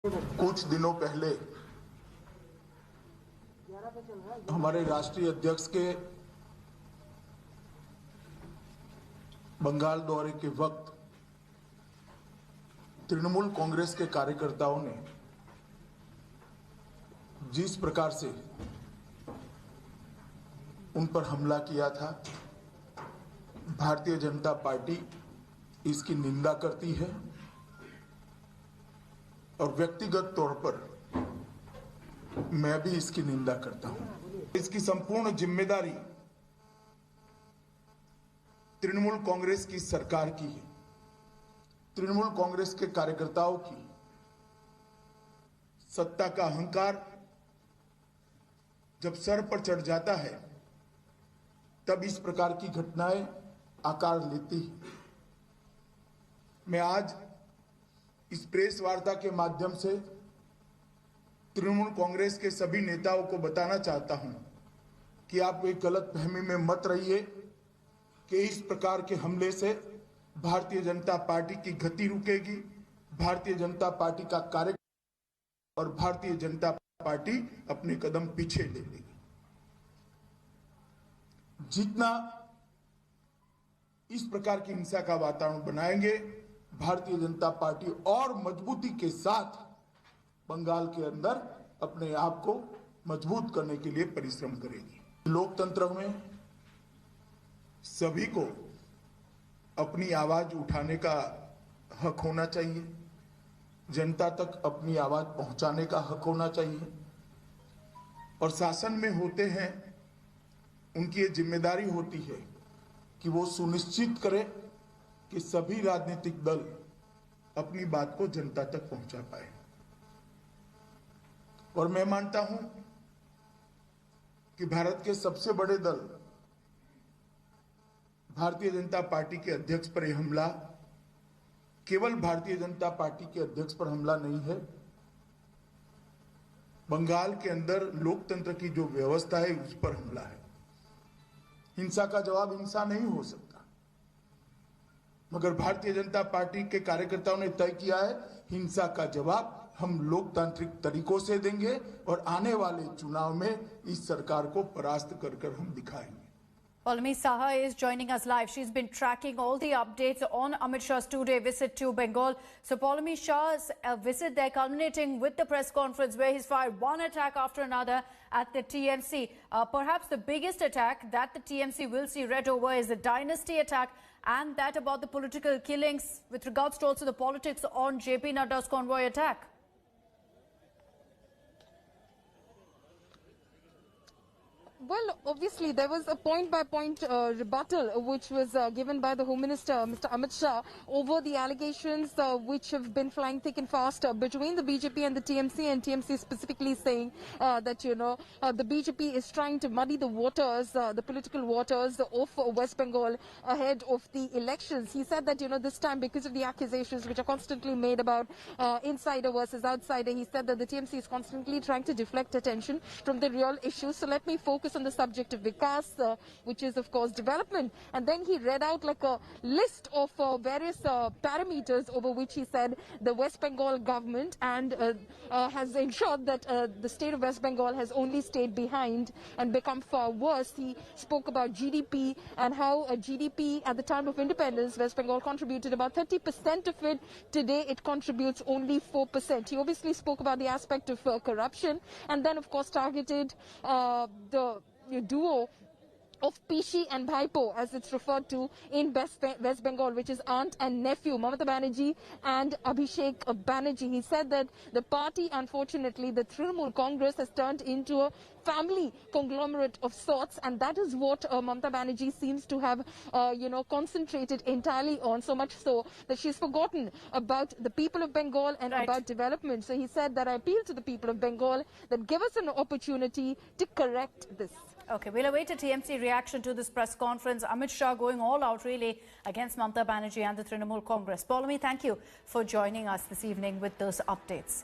कुछ दिनों पहले हमारे राष्ट्रीय अध्यक्ष के बंगाल दौरे के वक्त तृणमूल कांग्रेस के कार्यकर्ताओं ने जिस प्रकार से उन पर हमला किया था, भारतीय जनता पार्टी इसकी निंदा करती है और व्यक्तिगत तौर पर मैं भी इसकी निंदा करता हूं। इसकी संपूर्ण जिम्मेदारी तृणमूल कांग्रेस की सरकार की है, तृणमूल कांग्रेस के कार्यकर्ताओं की। सत्ता का अहंकार जब सर पर चढ़ जाता है तब इस प्रकार की घटनाएं आकार लेती है। मैं आज इस प्रेस वार्ता के माध्यम से तृणमूल कांग्रेस के सभी नेताओं को बताना चाहता हूं कि आप एक गलतफहमी में मत रहिए कि इस प्रकार के हमले से भारतीय जनता पार्टी की गति रुकेगी, भारतीय जनता पार्टी का कार्य और भारतीय जनता पार्टी अपने कदम पीछे ले लेगी। जितना इस प्रकार की हिंसा का वातावरण बनाएंगे, भारतीय जनता पार्टी और मजबूती के साथ बंगाल के अंदर अपने आप को मजबूत करने के लिए परिश्रम करेगी। लोकतंत्र में सभी को अपनी आवाज उठाने का हक होना चाहिए, जनता तक अपनी आवाज पहुंचाने का हक होना चाहिए और शासन में होते हैं उनकी ये जिम्मेदारी होती है कि वो सुनिश्चित करें कि सभी राजनीतिक दल अपनी बात को जनता तक पहुंचा पाए। और मैं मानता हूं कि भारत के सबसे बड़े दल भारतीय जनता पार्टी के अध्यक्ष पर यह हमला केवल भारतीय जनता पार्टी के अध्यक्ष पर हमला नहीं है, बंगाल के अंदर लोकतंत्र की जो व्यवस्था है उस पर हमला है। हिंसा का जवाब हिंसा नहीं हो सकता, मगर भारतीय जनता पार्टी के कार्यकर्ताओं ने तय किया है हिंसा का जवाब हम लोकतांत्रिक तरीकों से देंगे और आने वाले चुनाव में इस सरकार को परास्त कर हम दिखाएंगे। Paulami Saha is joining us live. She's been tracking all the updates on Amit Shah's two-day visit to Bengal. So Paulami Shah's visit there culminating with the press conference where he's fired one attack after another at the TMC. Perhaps the biggest attack that the TMC will see read over is the dynasty attack and that about the political killings with regards to also the politics on JP Nadda's convoy attack. Well, obviously, there was a point-by-point rebuttal which was given by the Home Minister, Mr. Amit Shah, over the allegations which have been flying thick and fast between the BJP and the TMC, and TMC specifically saying that, the BJP is trying to muddy the waters, the political waters of West Bengal ahead of the elections. He said that, this time, because of the accusations which are constantly made about insider versus outsider, he said that the TMC is constantly trying to deflect attention from the real issues. So let me focus on the subject of Vikas, which is of course development, and then he read out like a list of various parameters over which he said the West Bengal government and has ensured that the state of West Bengal has only stayed behind and become far worse. He spoke about GDP and how GDP at the time of independence, West Bengal contributed about 30% of it. Today it contributes only 4%. He obviously spoke about the aspect of corruption, and then of course targeted the duo of Pishi and Bhaipo, as it's referred to in West Bengal, which is aunt and nephew, Mamata Banerjee and Abhishek Banerjee. He said that the party, unfortunately, the Trinamool Congress, has turned into a family conglomerate of sorts, and that is what Mamata Banerjee seems to have, concentrated entirely on, so much so that she's forgotten about the people of Bengal and about development. So he said that I appeal to the people of Bengal that give us an opportunity to correct this. Okay, we'll await a TMC reaction to this press conference. Amit Shah going all out really against Mamata Banerjee and the Trinamool Congress. Paulami, thank you for joining us this evening with those updates.